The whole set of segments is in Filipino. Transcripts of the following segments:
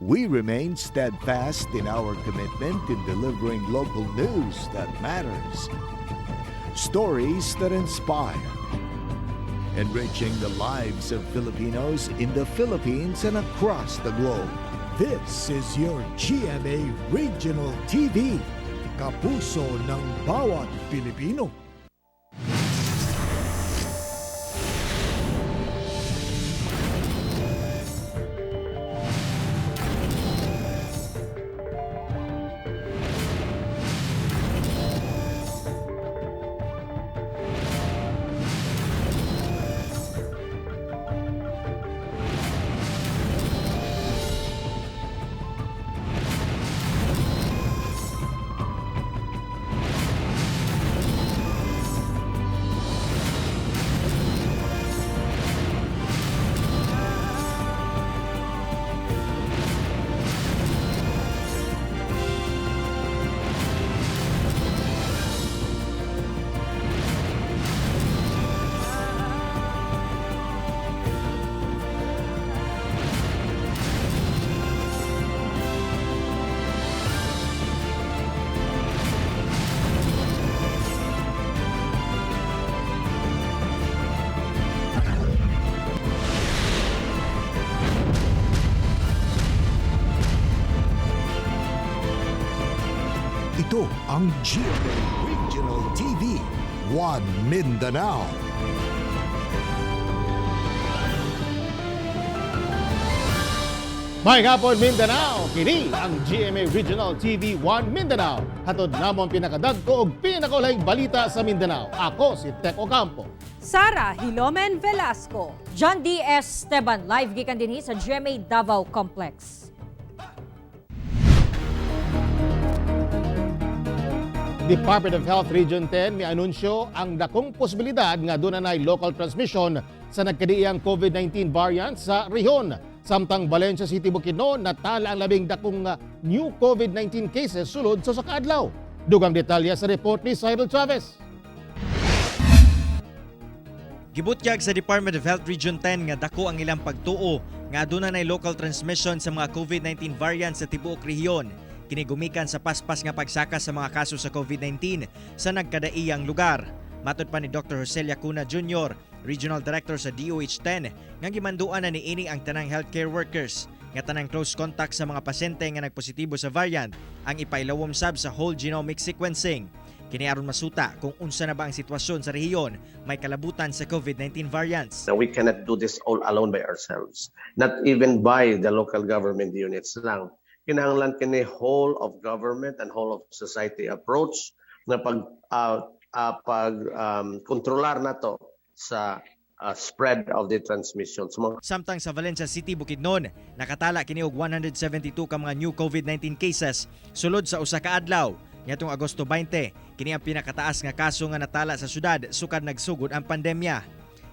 We remain steadfast in our commitment in delivering local news that matters, stories that inspire, enriching the lives of Filipinos in the Philippines and across the globe. This is your GMA Regional TV, kapuso ng bawat Pilipino. Ito ang GMA Regional TV, One Mindanao. May hapon Mindanao, kini ang GMA Regional TV 1 Mindanao. Hatod namon pinakadagko og pinakaulahing balita sa Mindanao. Ako si Tec Ocampo. Sara Hilomen Velasco. John D. Esteban, live gikan dinhi sa GMA Davao Complex. Department of Health Region 10 may anunsyo ang dakong posibilidad nga doon na local transmission sa nagkadiiyang COVID-19 variant sa rehiyon. Samtang Valencia City, Bukidnon, natala ang labing dakong new COVID-19 cases sulod sa sakaadlaw. Dugang detalya sa report ni Cyril Chavez. Gibutyag sa Department of Health Region 10 nga dako ang ilang pagtuo nga aduna nay local transmission sa mga COVID-19 variants sa tibuok rehiyon. Kini gumikan sa paspas nga pagsaka sa mga kaso sa COVID-19 sa nagkadaiyang lugar. Matod pa ni Dr. Jose Lacuna Jr., Regional Director sa DOH-10, nga gimanduan na niini ang tanang healthcare workers nga tanang close contact sa mga pasyente nga nagpositibo sa variant ang ipailawom sab sa whole genomic sequencing. Kini aron masuta kung unsa na ba ang sitwasyon sa rehiyon may kalabutan sa COVID-19 variants. Now, we cannot do this all alone by ourselves, not even by the local government units lang. Kinahanglan kini whole of government and whole of society approach na kontrolar nato sa spread of the transmission. Samtang sa Valencia City, Bukidnon, nakatala kini og 172 ka mga new COVID-19 cases sulod sa usa ka adlaw. Nitong Agosto 20, kini ang pinakataas nga kaso nga natala sa syudad sukad nagsugod ang pandemya.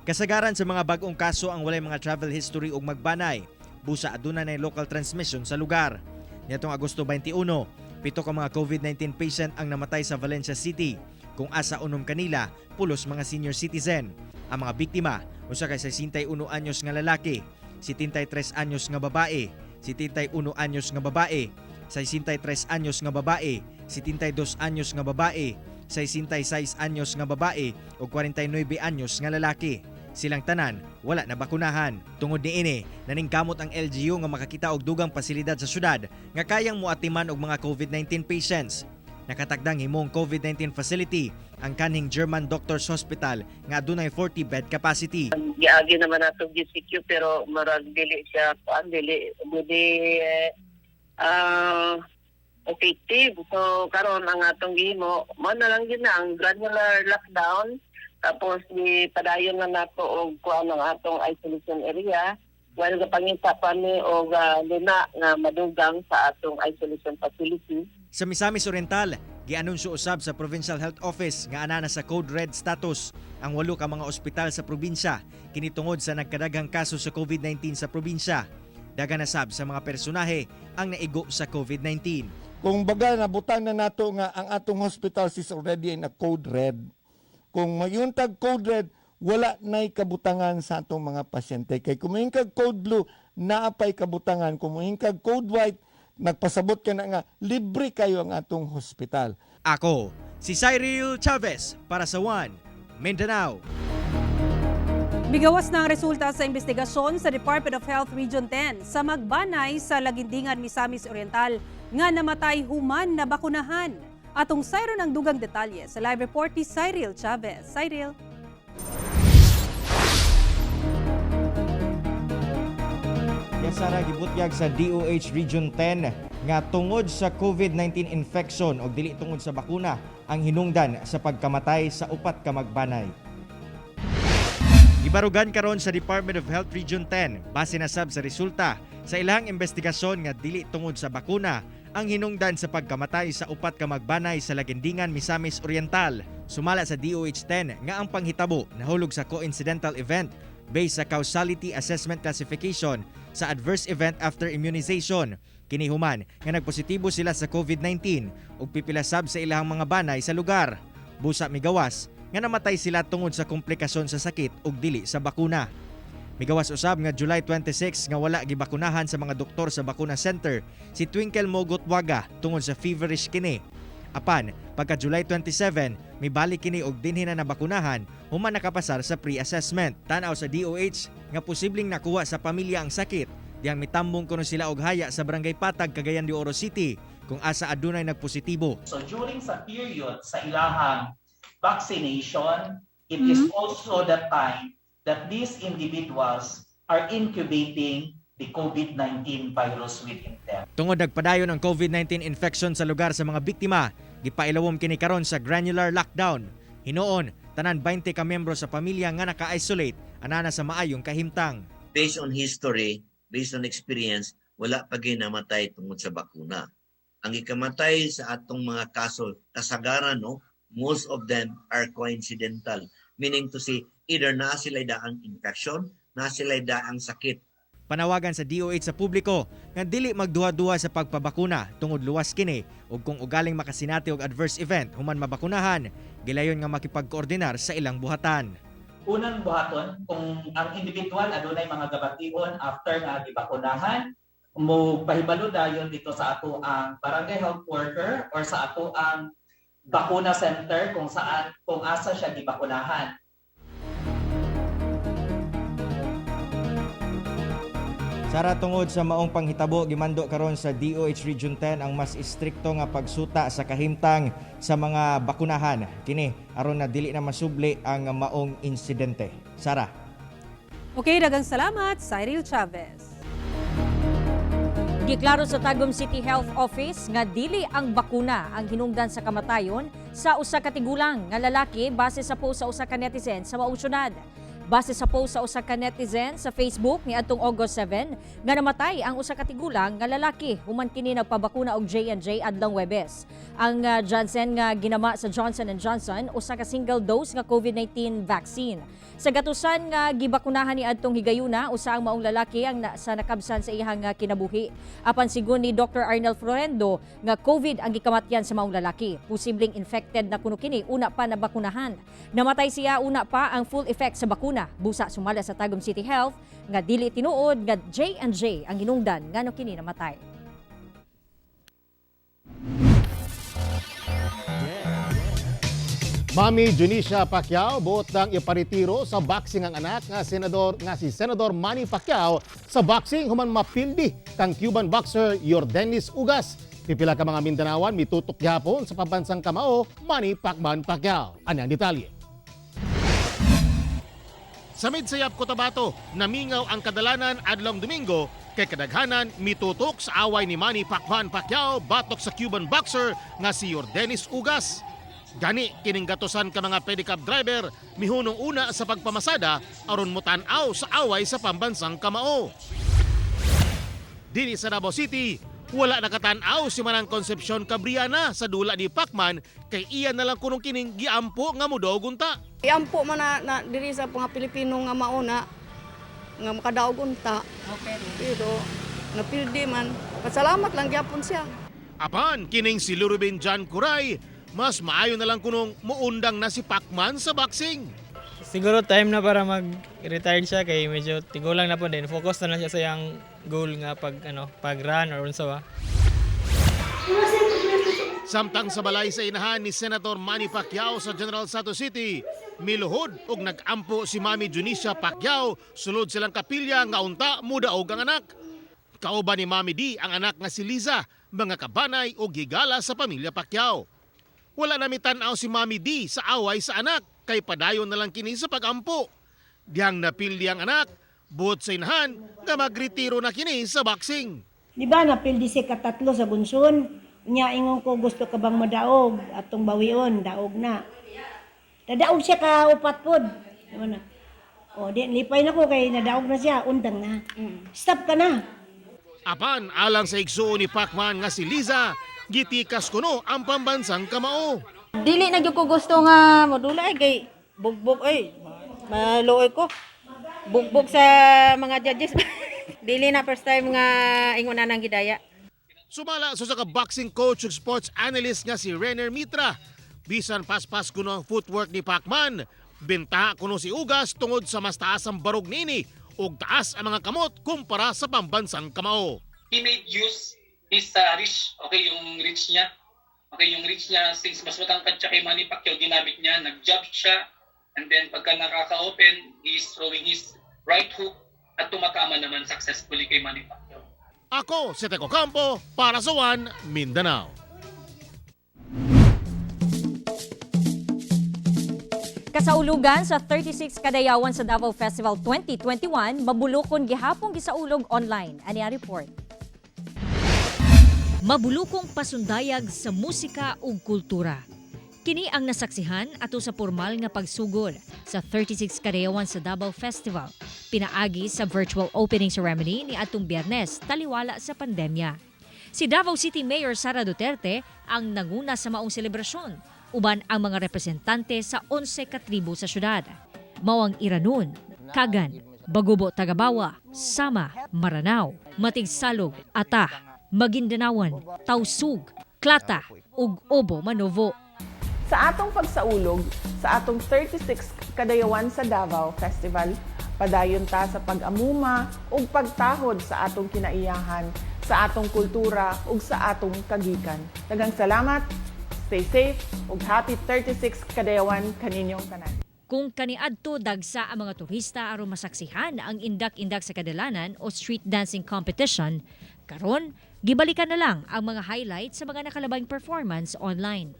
Kasagaran sa mga bag-ong kaso ang walay mga travel history ug magbanay. Busa aduna nay local transmission sa lugar. Nitong Agosto 21, 7 ka mga COVID-19 patient ang namatay sa Valencia City, kung asa unom kanila pulos mga senior citizen. Ang mga biktima, usa kay 61 anyos nga lalaki, 73 anyos nga babae, 71 anyos nga babae, 63 anyos nga babae, 72 anyos nga babae, 66 anyos nga babae ug 49 anyos nga lalaki. Silang tanan wala na bakunahan. Tungod niini, naningkamot ang LGU nga makakita og dugang pasilidad sa syudad nga kayang muatiman og mga COVID-19 patients. Nakatagdang himong COVID-19 facility ang kaning German Doctors Hospital nga adunay 40 bed capacity. Giagi naman nato GCQ pero marag dili siya effective. So karon ang atong gihimo mo na lang yun na ang granular lockdown. Tapos ni padayon na nato og kuan ang atong isolation area while gapangita pa ni og luna nga madugang sa atong isolation facility. Sa Misamis Oriental, gianunsyo usab sa Provincial Health Office nga ana na sa Code Red status ang 8 ka mga ospital sa probinsya kini tungod sa nagkadaghang kaso sa COVID-19 sa probinsya. Daga na sab sa mga personahe ang naigo sa COVID-19. Kung baga nabutang na nato nga ang atong hospitals is already in a Code Red. Kung mayuntag Code Red, wala na'y kabutangan sa atong mga pasyente. Kay kumuhing kag code blue, naapay kabutangan. Kumuhing kag code white, nagpasabot ka na nga, libre kayo ang atong hospital. Ako, si Cyril Chavez para sa One Mindanao. Migawas na ang resulta sa investigasyon sa Department of Health Region 10 sa magbanay sa Lagindingan, Misamis Oriental nga namatay human na bakunahan. Atong sayro ng dugang detalye sa live report ni Cyril Chavez. Cyril. Sara, gibutyag sa DOH Region 10 nga tungod sa COVID-19 infection o dili tungod sa bakuna ang hinungdan sa pagkamatay sa upat ka magbanay. Ibarugan karon sa Department of Health Region 10 base na sab sa resulta sa ilang investigasyon nga dili tungod sa bakuna ang hinungdan sa pagkamatay sa upat ka magbanay sa Lagindingan, Misamis Oriental. Sumala sa DOH 10 nga ang panghitabo nahulog sa coincidental event based sa causality assessment classification sa adverse event after immunization. Kinihuman nga nagpositibo sila sa COVID-19 ug pipilasab sa ilang mga banay sa lugar. Busa migawas nga namatay sila tungod sa komplikasyon sa sakit ug dili sa bakuna. Migawas usab nga July 26 nga wala gibakunahan sa mga doktor sa bakuna center si Twinkle Mogotwaga tungod sa feverish kini. Apan, pagka July 27, may balik kini og dinhi na nabakunahan, human nakapasar sa pre-assessment. Tanaw sa DOH nga posibleng nakuha sa pamilya ang sakit, diyang mitambong kuno sila og haya sa Barangay Patag, Cagayan de Oro City kung asa adunay nagpositibo. So during sa period sa ilahang vaccination, it is also the time that these individuals are incubating the COVID-19 virus within them. Tungod nagpadayon ang COVID-19 infection sa lugar sa mga biktima, gipailawom kini karon sa granular lockdown. Hinuon, tanan 20 ka miyembro sa pamilya nga naka-isolate anana sa maayong kahimtang. Based on history, based on experience, wala pa gyud namatay tungod sa bakuna. Ang ikamatay sa atong mga kaso kasagaran, no, most of them are coincidental, meaning to say either na sila daang infection, na sila daang sakit. Panawagan sa DOH sa publiko nga dili magduha-duha sa pagpabakuna tungod luwas kini ug kung ugaling makasinati og adverse event human mabakunahan, gilayon nga makipagkoordinar sa ilang buhatan. Unang buhaton, kung ang individual adunay mga gabation after nga gibakunahan, mo pahibalo dayon dito sa ato ang barangay health worker or sa ato ang bakuna center kung saan kung asa siya gibakunahan. Sara, tungod sa maong panghitabo gimando karon sa DOH Region 10 ang mas istrikto nga pagsuta sa kahimtang sa mga bakunahan kini aron na dili na masubli ang maong insidente. Sara. Okay, daghang salamat, Cyril Chavez. Giklaro sa Tagum City Health Office nga dili ang bakuna ang hinungdan sa kamatayon sa usa ka tigulang nga lalaki base sa post sa usa ka netizen sa maong syudad. Base sa post sa usa ka netizen sa Facebook ni adtong August 7 nga namatay ang usa ka tigulang nga lalaki human kini nagpabakuna og J&J adlang Huwebes. Ang Johnson nga ginama sa Johnson & Johnson usa ka single dose nga COVID-19 vaccine. Sa gatusan nga gibakunahan ni adtong higayuna usa ang maong lalaki ang sa nakabsan sa iyang kinabuhi. Apan sigon ni Dr. Arnel Florendo nga COVID ang gikamatyan sa maong lalaki. Posibleng infected na kuno kini una pa nabakunahan. Namatay siya una pa ang full effect sa bakuna. Busa sumala sa Tagum City Health nga dili tinuod nga J&J ang hinungdan ngano kini namatay. Mami Junicia Pacquiao buot nang iparetiro sa boxing ang anak nga si Senador Manny Pacquiao sa boxing human mapildi kang Cuban boxer Yordenis Ugas. Pipila ka mga Mindanawan mitutok gihapon sa pambansang kamao Manny Pacman Pacquiao. Ano ang detalye? Sa midsayap Cotabato, namingaw ang kadalanan adlong Domingo kay kadaghanan mitutok sa away ni Manny Pacman Pacquiao batok sa Cuban boxer nga si Yordenis Ugas. Gani kining gatusan ka mga pedicab driver mihunong una sa pagpamasada aron mutanaw sa away sa pambansang kamao. Dili sa Davao City, wala nakatanaw si Manang Concepcion Cabriana sa dula ni Pacman kay iya na lang kunong kining giampo nga mudaog unta. Iampo man na diri sa mga Pilipino nga mauna nga makadaog unta. Okay. Pero napildi man. Pasalamat lang gyapon siya. Apan kining si Lurubin John Curay, mas maayo na lang kunong muundang na si Pacman sa boxing. Siguro time na para mag-retire siya kay medyo tigulang na po din. Focus na lang siya sa yang goal nga pag-run or unsa ba. Samtang sa balay sa inahan ni Senator Manny Pacquiao sa General Santos City, miluhod og nag-ampo si Mami Junicia Pacquiao sulod silang kapilya nga unta mudaog ang anak. Kauban ni Mami D ang anak nga si Liza, mga kabanay o gigala sa pamilya Pacquiao. Wala na mitanaw si Mami D sa away sa anak kay padayon na lang kini sa pag-ampo. Diyang napildi ang anak, buot sa inahan nga magretiro na kini sa boxing. Di ba napildi si katatlo sa bunson? Nya ingon ko gusto ka bang madaog atong bawion, daog na. Nadaog siya ka upat pod. Ano? O di lipay na ko kay nadaog na siya, undang na. Stop ka na. Apan alang sa igsuon ni Pacman nga si Liza, gitikas kuno ang pambansang kamao. Dili na gyud ko gusto nga modulay kay bugbog maluoy ko. Bugbog sa mga judges. Dili na first time nga ingon na nang gidaya. Sumala sa boxing coach ug sports analyst nga si Renner Mitra. Bisan paspas kuno ang footwork ni Pacman, benta kuno si Ugas tungod sa mas taas ang barog nini ug taas ang mga kamot kumpara sa pambansang kamao. He made use his reach, okay, yung reach niya. Okay, yung reach niya, since mas matangkad siya kay Manny Pacquiao, ginamit niya, nag-jab siya, and then pagka nakaka-open, he's throwing his right hook at tumatama naman successfully kay Manny Pacquiao. Ako si Teco Campo para sa One Mindanao. Kasaulugan sa 36 Kadayawan sa Davao Festival 2021, mabulokon gihapon gisaulog online. Ania report. Mabulokong pasundayag sa musika ug kultura. Kini ang nasaksihan ato sa formal nga pagsugod sa 36 Kadayawan sa Davao Festival. Pinaagi sa virtual opening ceremony ni atong Biyernes taliwala sa pandemya. Si Davao City Mayor Sara Duterte ang nanguna sa maong selebrasyon, uban ang mga representante sa 11 katribo sa syudad. Mawang Iranon, Kagan, Bagubo Tagabawa, Sama, Maranao, Matigsalog, Ata, Magindanawan, Tausug, Klata, ug Obo Manovo. Sa atong pagsaulog, sa atong 36 Kadayawan sa Davao Festival, padayon ta sa pag-amuma ug pagtahod sa atong kinaiyahan, sa atong kultura ug sa atong kagikan. Daghang salamat, stay safe ug happy 36 Kadayawan kaninyong tanan. Kung kaniadto dagsa ang mga turista aron masaksihan ang indak-indak sa kadalanan o street dancing competition, karon gibalikan na lang ang mga highlights sa mga nakalabang performance online.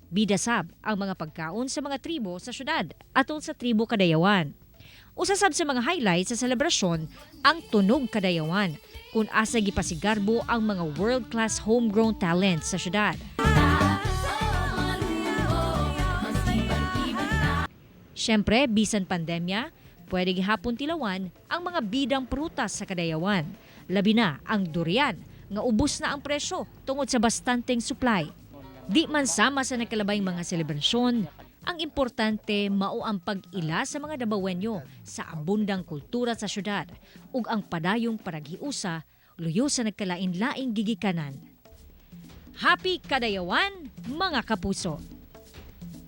Bidasab ang mga pagkaon sa mga tribo sa syudad atol sa tribo Kadayawan. Usasab sa mga highlights sa selebrasyon ang Tunog Kadayawan, kung asa gipasigarbo ang mga world-class homegrown talents sa syudad. Siyempre, bisan pandemya, pwede gihapon tilawan ang mga bidang prutas sa Kadayawan. Labi na ang durian, nga ubos na ang presyo tungod sa bastanteng supply. Di man sama sa nagkalabayng mga selebrasyon, ang importante mao ang pag-ila sa mga Davaoenyo sa abundang kultura sa syudad ug ang padayong paraghiusa luyo sa nagkalain-laing gigikanan. Happy Kadayawan, mga kapuso!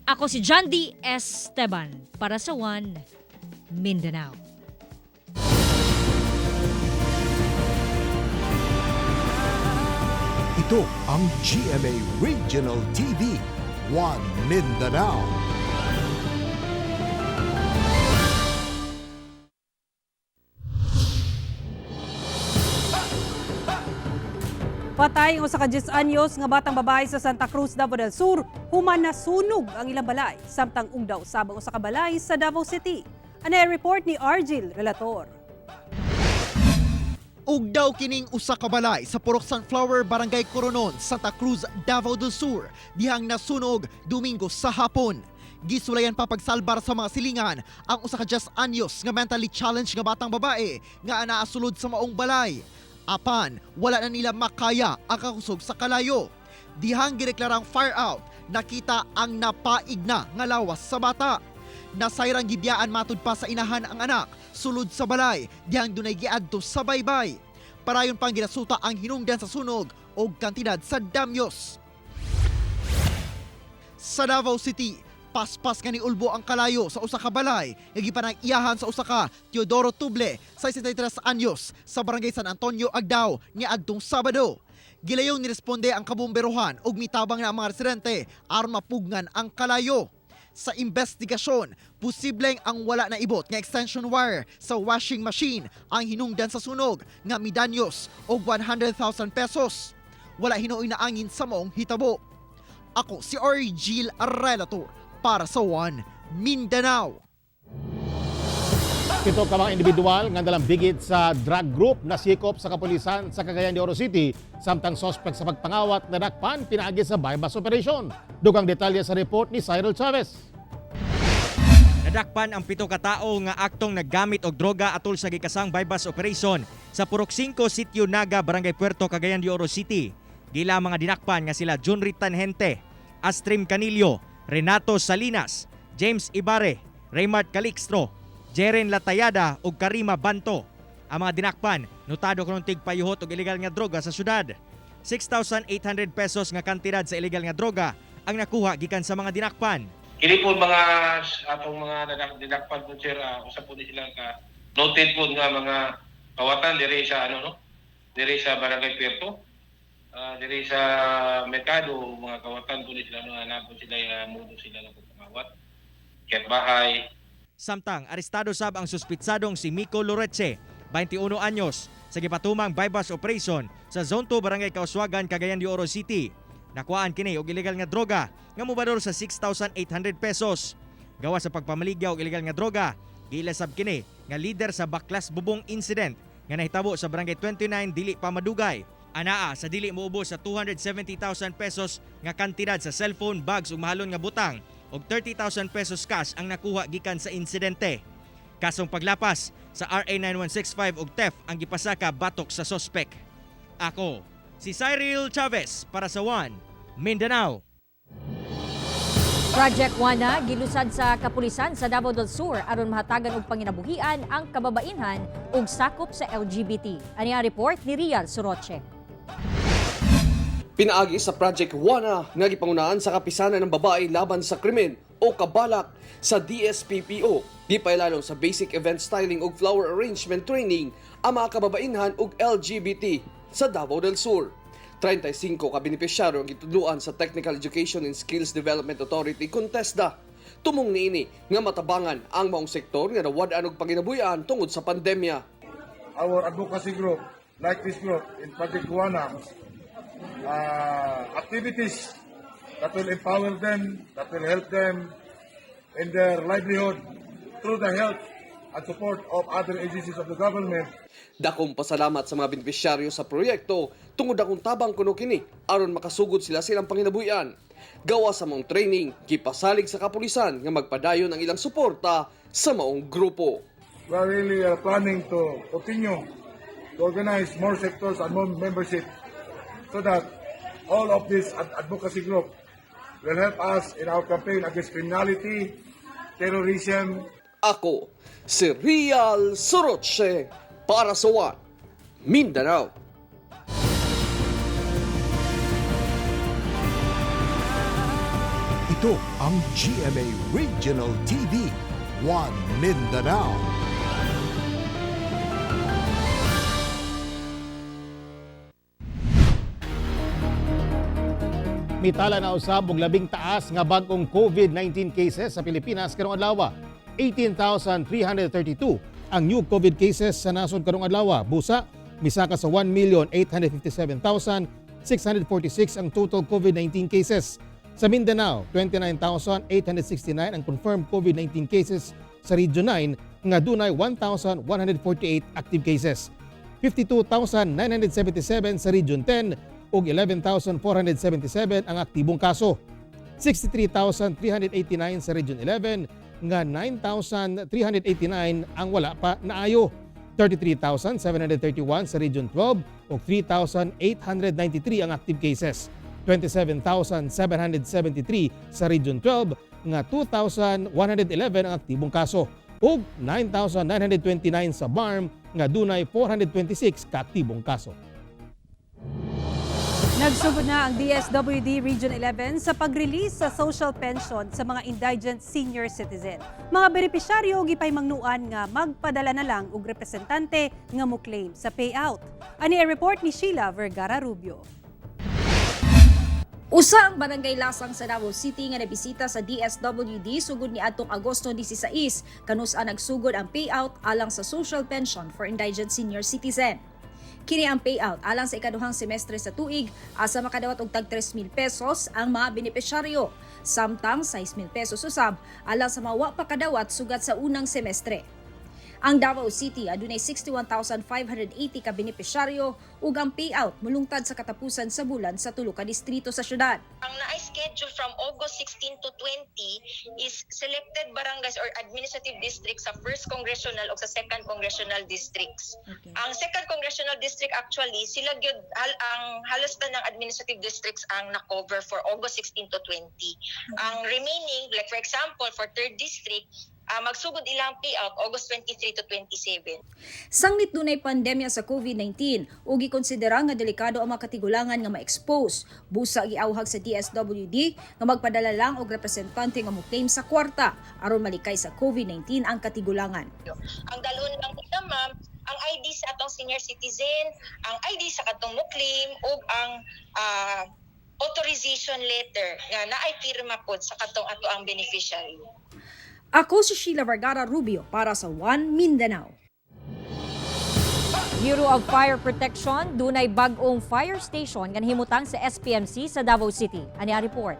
Ako si John D. Esteban para sa One Mindanao. Ito ang GMA Regional TV, One Mindanao. Patay ang usa ka 10 anyos nga batang babae sa Santa Cruz, Davao del Sur, human nasunog ang ilang balay, samtang ugdaw sabang usa ka balay sa Davao City. Anay report ni Argil Relator. Ugdaw kining usa ka balay sa Purok Sunflower, Barangay Coronon, Santa Cruz, Davao del Sur, dihang nasunog Domingo sa hapon. Gisulayan pa pagsalbar sa mga silingan ang usa ka 10 anyos nga mentally challenged nga batang babae nga anaasulod sa maong balay. Apan, wala na nila makaya ang kakusog sa kalayo. Dihang gireklarang fire out, nakita ang napaig na nga lawas sa bata. Nasayrang gibiyaan matud pa sa inahan ang anak, sulod sa balay, dihang dunay giadto sa baybay. Parayon pang ginasuta ang hinungdan sa sunog o kantidad sa damyos. Sa Davao City, Paspas nga ni ulbo ang kalayo sa usa ka balay nga gipanag-iyahan sa usa ka Teodoro Tuble, 63 anyos, sa barangay San Antonio, Agdao niadtong Sabado. Gilayon ni responde ang kabomberohan ug mitabang na ang mga residente aron mapugnan ang kalayo. Sa investigasyon, posibleng ang wala na ibot nga extension wire sa washing machine ang hinungdan sa sunog nga midanyos og 100,000 pesos. Wala hinuoy na angin sa maong hitabo. Ako si Argil Relator para sa One Mindanao. Ito ka mga individual nga dalang bigit sa drug group na sikop sa kapulisan sa Cagayan de Oro City samtang sospek sa pagpangawat na dakpan pinaagi sa bypass operation. Dugang detalye sa report ni Cyril Chavez. Nadakpan ang 7 ka tawo nga aktong naggamit og droga atol sa gikasang bypass operation sa Purok 5 Sitio Naga, Barangay Puerto, Cagayan de Oro City. Gila mga dinakpan nga sila Junrit Tanhente, Astrim Canillo, Renato Salinas, James Ibare, Raymart Calixtro, Jeren Latayada ug Karima Banto. Ang mga dinakpan, notado kanong tigpayuhot og illegal nga droga sa syudad. 6,800 pesos nga kantidad sa illegal nga droga ang nakuha gikan sa mga dinakpan. Kini po mga atong mga dinakpan po sir, usap po ni sila ka noted po nga mga kawatan diri sa diri sa Barangay Puerto. Diri sa merkado mga kawatan po ni sila po sila mudo sila ng pagpangawat. Ket bahay. Samtang arestado sab ang suspitsadong si Miko Loreche, 21 anyos, sa gipatumang bypass operation sa Zone 2 Barangay Kauswagan, Cagayan de Oro City. Nakuhaan kini og illegal nga droga nga mobador sa 6,800 pesos. Gawa sa pagpamaligya og illegal nga droga, gilasab kini nga leader sa baklas bubong incident nga nahitabo sa Barangay 29 dili pa madugay. Anaa sa dili moubos sa 270,000 pesos nga kantidad sa cellphone, bags ug mahalon nga butang og 30,000 pesos cash ang nakuha gikan sa insidente. Kasong paglapas sa RA 9165 og theft ang gipasaka batok sa sospek. Ako si Cyril Chavez para sa One Mindanao. Project Wana gilusad sa kapulisan sa Davao del Sur aron mahatagan og panginabuhian ang kababainhan ug sakop sa LGBT. Ania report ni Rial Soroche. Pinaagi sa Project Wana nga gipangunahan sa kapisanan ng babae laban sa krimen o kabalak sa DSPPO. Di pailalong sa basic event styling ug flower arrangement training ang mga kababainhan ug LGBT sa Davao del Sur. 35 ka benepisyaryo ang gitudluan sa Technical Education and Skills Development Authority Contesda. Tumong niini nga matabangan ang maong sektor nga nawad-an og panginabuhian tungod sa pandemya. Our advocacy group, like this group in Project Wana, activities that will empower them, that will help them in their livelihood through the help and support of other agencies of the government. Dakong pasalamat sa mga benepisyaryo sa proyekto tungod akong tabang kuno kini aron makasugod sila silang panginabuhian. Gawa sa maong training, gipasalig sa kapulisan nga magpadayon ang ilang suporta sa maong grupo. We are really planning to continue to organize more sectors and more membership so that all of this advocacy group will help us in our campaign against criminality, terrorism. Ako, si Rial Soroche para sa One Mindanao. Ito ang GMA Regional TV, One Mindanao. Mitala na usab og labing taas nga bag-ong COVID-19 cases sa Pilipinas karong adlaw. 18,332 ang new COVID cases sa nasod karong adlaw. Busa, misaka sa 1,857,646 ang total COVID-19 cases. Sa Mindanao, 29,869 ang confirmed COVID-19 cases sa Region 9 nga dunay 1,148 active cases. 52,977 sa Region 10 ug 11,477 ang aktibong kaso. 63,389 sa Region 11 nga 9,389 ang wala pa naayo. 33,731 sa Region 12 ug 3,893 ang active cases. 27,773 sa Region 12 nga 2,111 ang aktibong kaso ug 9,929 sa BARM nga dunay 426 ka aktibong kaso. Nagsugod na ang DSWD Region 11 sa pag-release sa social pension sa mga indigent senior citizen. Mga benepisyaryo gipay mangnuan nga magpadala na lang og representante nga mo-claim sa payout. Ani report ni Sheila Vergara Rubio. Usa ang barangay lasang sa Davao City nga nabisita sa DSWD sugod ni adtong Agosto 16 kanus-an nagsugod ang payout alang sa social pension for indigent senior citizen. Kini ang payout alang sa ikaduhang semestre sa tuig asa makadawat og tag 3,000 pesos ang mga benepisyaryo, samtang 6,000 pesos usab alang sa mga wa pa kadawat sugat sa unang semestre. Ang Davao City adunay 61,580 ka benepisyaryo ug ang payout mulungtad sa katapusan sa bulan sa tulo ka distrito sa syudad. Ang na-schedule from August 16 to 20 is selected barangays or administrative districts sa 1st Congressional o sa 2nd Congressional Districts. Okay. Ang 2nd Congressional District actually, sila gyud ang halos ng administrative districts ang na-cover for August 16 to 20. Ang remaining, like for example, for 3rd District, magsugod ilang payout August 23 to 27. Sanglit dunay pandemya sa COVID-19 ug gikonsidera nga delikado ang mga katigulangan nga ma-expose. Busa giawhag sa DSWD nga magpadala lang og representante nga mo-claim sa kwarta aron malikay sa COVID-19 ang katigulangan. Ang dalhon lang nila ma'am, ang ID sa atong senior citizen, ang ID sa katong mo-claim ug ang authorization letter nga naay pirma pod sa katong ato ang beneficiary. Ako si Sheila Vergara Rubio para sa One Mindanao. Bureau of Fire Protection dunay bag-ong fire station nga himutang sa SPMC sa Davao City. Ani ang report.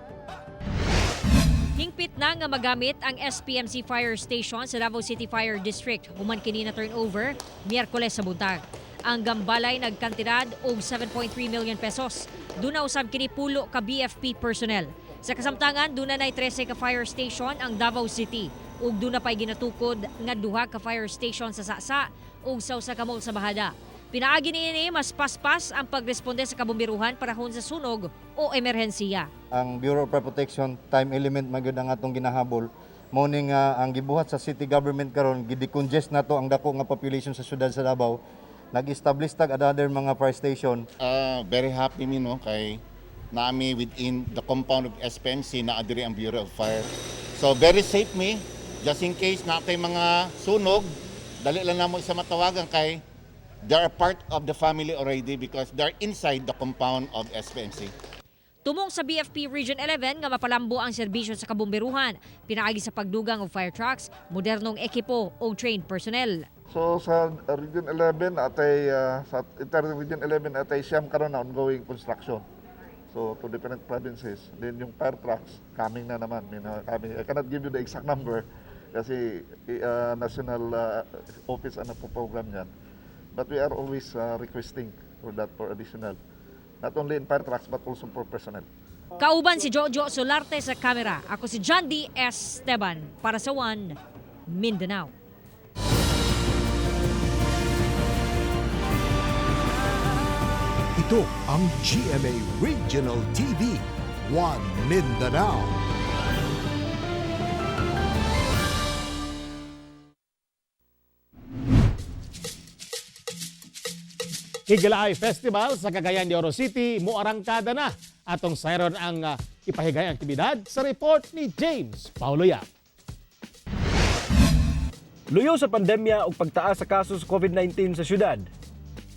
Hingpit na nga magamit ang SPMC Fire Station sa Davao City Fire District. Human kini na turnover Miyerkules sa buntag. Ang gambalay nagkantidad og 7.3 million pesos. Duna usab kini pulo ka BFP personnel. Sa kasamtangan, duna nay 13 ka fire station ang Davao City ug duna pay ginatukod nga duha ka fire station sa Sasa ug sa usa ka mall sa Bahada. Pinaagi niini mas paspas ang pagresponde sa kabomberuhan panahon sa sunog o emerhensiya. Ang Bureau of Fire Protection time element magyud ang atong ginahabol. Mao ning ang gibuhat sa city government karon gidecongest nato ang dako nga population sa syudad sa Davao. Nag-establish tag another mga fire station. Very happy mi no kay naami within the compound of SPMC na adiri ang Bureau of Fire. So very safe mi, just in case na kay mga sunog, dali lang namo isa matawagan kay they are part of the family already because they're inside the compound of SPMC. Tumong sa BFP Region 11 nga mapalambo ang serbisyo sa kabomberuhan, pinaagi sa pagdugang og fire trucks, modernong ekipo o trained personnel. So sa Region 11 atay sa Inter-Region 11 atay siyam karon na ongoing construction. So to different provinces. Then yung fire trucks coming na naman. I cannot give you the exact number kasi national office ang nagpo-program yan. But we are always requesting for that for additional. Not only in fire trucks but also for personnel. Kauban si Jojo Solarte sa kamera. Ako si John D. Esteban para sa One Mindanao. Ito ang GMA Regional TV, One Mindanao. Higalaay Festival sa Cagayan de Oro City, muarangkada na. Atong sayron ang ipahigay aktibidad sa report ni James Pauloya. Luyo sa pandemya o pagtaas sa kaso sa COVID-19 sa syudad.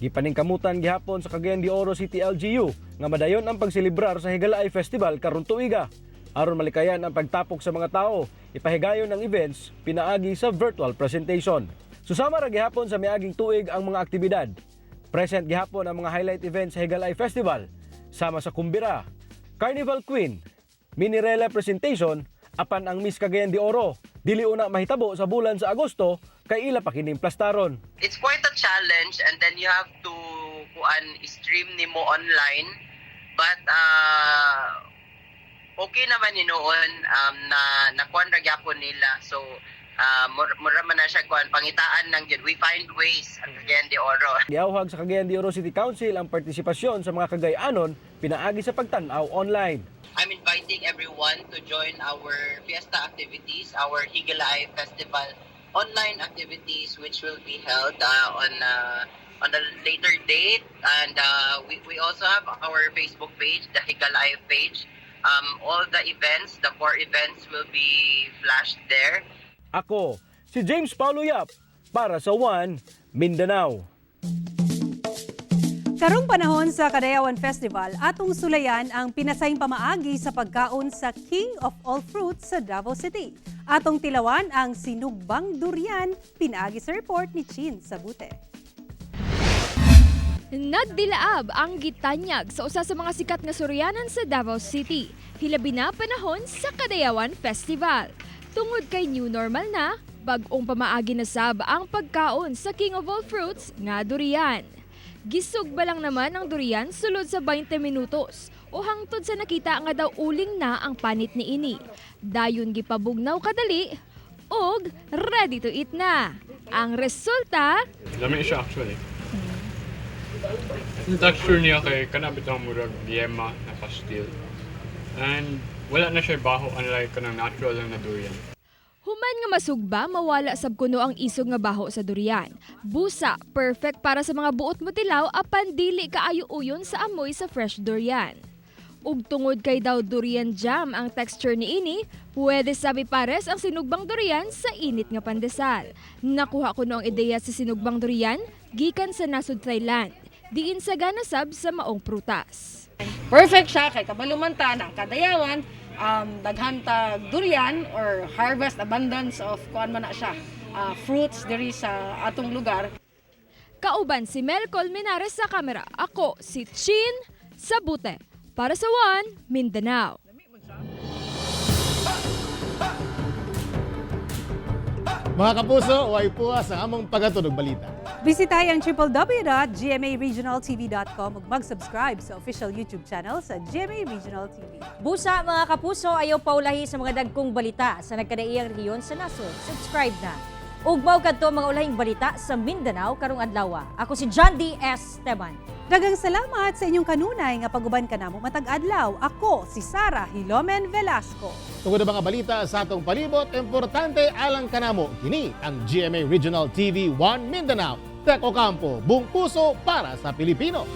Gipaningkamutan gihapon sa Cagayan de Oro City LGU nga madayon ang pagselebrar sa Higalaay Festival karon tuiga. Aron malikayan ang pagtapok sa mga tao, ipahigayon ang events pinaagi sa virtual presentation. Susama ra gihapon sa miaging tuig ang mga aktibidad. Present gihapon ang mga highlight events sa Higalaay Festival sama sa kumbira, Carnival Queen, mini relay presentation apan ang Miss Cagayan de Oro. Dili una mahitabo sa bulan sa Agosto kay ila pa kining plastaron. It's quite a challenge and then you have to stream nimo online but okay naman noon na nakuan ra gyapon nila so mura man na siya kuan pangitaan lang gyud. We find ways ang Cagayan de Oro. Giawhag sa Cagayan de Oro City Council ang partisipasyon sa mga Cagayanon pinaagi sa pagtan-aw online. I'm inviting everyone to join our fiesta activities, our Higalaay Festival online activities which will be held on on a later date. And we also have our Facebook page, the Higa Live page. All the events, the 4 events will be flashed there. Ako, si James Paulo Yap, para sa One Mindanao. Karong panahon sa Cagayan Festival, atong sulayan ang pinasayng pamaagi sa pagkaon sa King of All Fruits sa Davao City. Atong tilawan ang sinugbang durian, pinaagi sa report ni Chin Sabute. Nagdilaab ang gitanyag sa usa sa mga sikat nga suryanan sa Davao City. Hilabi na panahon sa Cagayan Festival. Tungod kay new normal na, bag-ong pamaagi na sab ang pagkaon sa King of All Fruits nga durian. Gisugba lang naman ang durian sulod sa 20 minutos o hangtod sa nakita nga daw uling na ang panit ni ini. Dayon gipabugnaw kadali og ready to eat na. Ang resulta, lami siya actually. Yung texture niya kay kanabit ang murag yema na pastil. And wala na siya baho unlike kanang natural lang na durian. Human nga masugba, mawala sab kuno ang isog nga baho sa durian. Busa, perfect para sa mga buot mo tilaw apan dili kaayo uyon sa amoy sa fresh durian. Ug tungod kay daw durian jam ang texture ni ini, pwede sabi pares ang sinugbang durian sa init nga pandesal. Nakuha ko ang ideya sa sinugbang durian gikan sa nasud Thailand. Diin sa gana sab sa maong prutas. Perfect siya kay kabalumanta ng kadayawan, daghantag durian or harvest abundance of kuan man na siya, fruits diri sa atong lugar. Kauban si Mel Colmenares sa kamera. Ako si Chin Sabute para sa One Mindanao. Mga kapuso, way puwas ang among pagatunog balita. Bisitahay ang www.gmaregionaltv.com ug mag-subscribe sa official YouTube channel sa GMA Regional TV. Busa mga kapuso, ayaw paulahi sa mga dagkong balita sa nagkadaiyang rehiyon sa nasod. Subscribe na. Ug mao kadto mga ulahing balita sa Mindanao karong adlaw. Ako si John D. Esteban. Daghang salamat sa inyong kanunay nga paguban kanamo matag adlaw. Ako si Sara Hilomen Velasco. Tungod na mga balita sa atong palibot, importante alang kanamo. Kini ang GMA Regional TV 1 Mindanao. Tek Ocampo, buong puso para sa Pilipino.